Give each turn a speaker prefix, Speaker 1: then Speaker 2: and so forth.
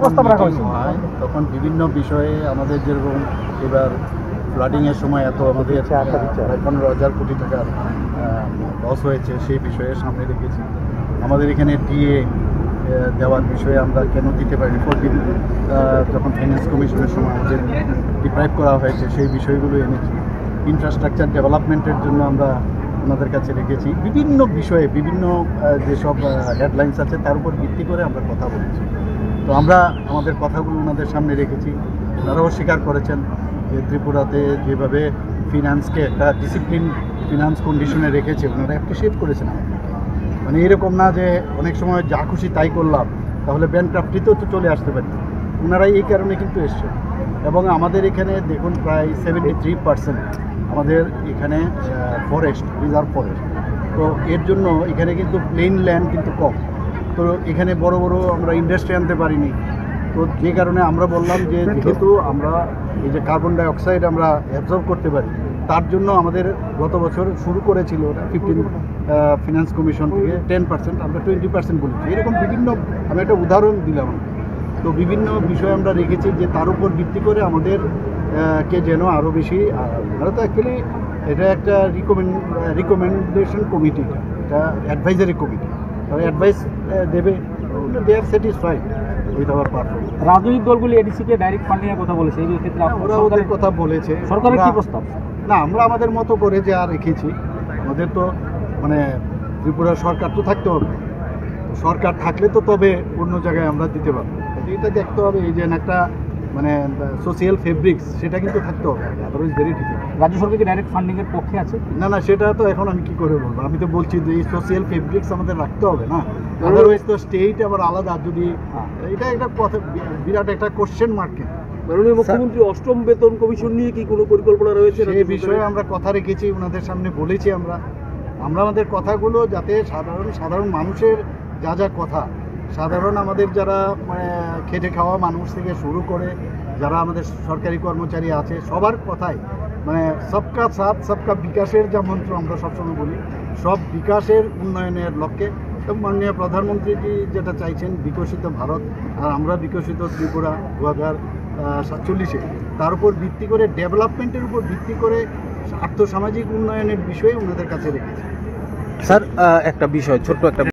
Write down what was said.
Speaker 1: প্রস্তাব রাখা হয়েছে
Speaker 2: তখন বিভিন্ন বিষয়ে আমাদের যেরকম এবার ফ্লাডিংয়ের সময় এত আমাদের 15,000 কোটি টাকার লস হয়েছে, সেই বিষয়ে সামনে রেখেছি। আমাদের এখানে ডিএ দেওয়ার বিষয়ে আমরা কেন দিতে পারি, যখন ফাইন্যান্স কমিশনের সময় আমাদের ডিপ্রাইভ করা হয়েছে, সেই বিষয়গুলো এনেছি। ইনফ্রাস্ট্রাকচার ডেভেলপমেন্টের জন্য আমরা ওনাদের কাছে রেখেছি। বিভিন্ন বিষয়ে বিভিন্ন যেসব হেডলাইন্স আছে তার উপর ভিত্তি করে আমরা কথা বলেছি। তো আমরা আমাদের কথাগুলো ওনাদের সামনে রেখেছি। ওনারাও স্বীকার করেছেন যে ত্রিপুরাতে যেভাবে ফিনান্সকে একটা ডিসিপ্লিন ফিনান্স কন্ডিশনে রেখেছে, ওনারা অ্যাপ্রিসিয়েট করেছেন। মানে এরকম না যে অনেক সময় যা খুশি তাই করলাম, তাহলে ব্যাংক্রাফটিতেও তো চলে আসতে পারি। ওনারা এই কারণে কিন্তু এসছে। এবং আমাদের এখানে দেখুন প্রায় 73% আমাদের এখানে ফরেস্ট, রিজার্ভ ফরেস্ট। তো এর জন্য এখানে কিন্তু প্লেন ল্যান্ড কিন্তু কম। তো এখানে বড় বড় আমরা ইন্ডাস্ট্রি আনতে পারিনি। তো যে কারণে আমরা বললাম যে যেহেতু আমরা এই যে কার্বন ডাইঅক্সাইড আমরা অ্যাবজর্ব করতে পারি, তার জন্য আমাদের গত বছর শুরু করেছিল 15 ফিনান্স কমিশন থেকে 10%, আমরা 20% বলেছি। এরকম বিভিন্ন, আমি একটা উদাহরণ দিলাম। তো বিভিন্ন বিষয় আমরা রেখেছি যে তার উপর ভিত্তি করে আমাদের কে যেন আরও বেশি, আমরা তো অ্যাকচুয়ালি এটা একটা রিকমেন্ডেশন কমিটি, এটা অ্যাডভাইজারি কমিটি, তারা অ্যাডভাইস দেবে, they are satisfied with our performance.
Speaker 1: রাজনৈতিক দলগুলি এডিসিকে ডাইরেক্ট ফান্ডিংয়ের কথা বলেছে, এই ক্ষেত্রে
Speaker 2: ওরা ওদের কথা বলেছে।
Speaker 1: সরকারের কি প্রস্তাব?
Speaker 2: না, আমরা আমাদের মতো করে যা রেখেছি, আমাদের তো মানে ত্রিপুরা সরকার তো থাকতে হবে। সরকার থাকলে তো তবে অন্য জায়গায় আমরা দিতে পারবো। এটা দেখতে হবে এই যে একটা মানে সোশিয়াল ফেব্রিক্স, সেটা কিন্তু থাকতে হবে, আদারওয়াইজ ভেরি ডিফিকাল্ট।
Speaker 1: রাজ্য সরকার কি ডাইরেক্ট ফান্ডিংয়ের পক্ষে আছে?
Speaker 2: না না, সেটা তো এখন আমি কি করে বলবো। আমি তো বলছি যে এই সোশিয়াল ফেব্রিক্স আমাদের রাখতে হবে না, আদারওয়াইজ তো স্টেট আবার আলাদা। যদি এটা একটা কথা, বিরাট একটা কোশ্চেন মার্ক।
Speaker 3: মাননীয় মুখ্যমন্ত্রী অষ্টম বেতন কমিশন নিয়ে কি কোনো পরিকল্পনা রয়েছে?
Speaker 2: এই বিষয়ে আমরা কথা রেখেছি, ওনাদের সামনে বলেছি আমরা আমাদের কথাগুলো যাতে সাধারণ মানুষের যা কথা, সাধারণ আমাদের যারা মানে খেটে খাওয়া মানুষ থেকে শুরু করে যারা আমাদের সরকারি কর্মচারী আছে, সবার কথাই মানে সবকা সাথ সবকা বিকাশের যা মন্ত্র আমরা সবসময় বলি, সব বিকাশের উন্নয়নের লক্ষ্যে। এবং মাননীয় প্রধানমন্ত্রীজি যেটা চাইছেন বিকশিত ভারত, আর আমরা বিকশিত ত্রিপুরা 2047-এ, তার উপর ভিত্তি করে ডেভেলপমেন্টের উপর ভিত্তি করে আর্থসামাজিক উন্নয়নের বিষয়ে ওনাদের কাছে রেখেছি।
Speaker 4: স্যার একটা বিষয়, ছোট্ট একটা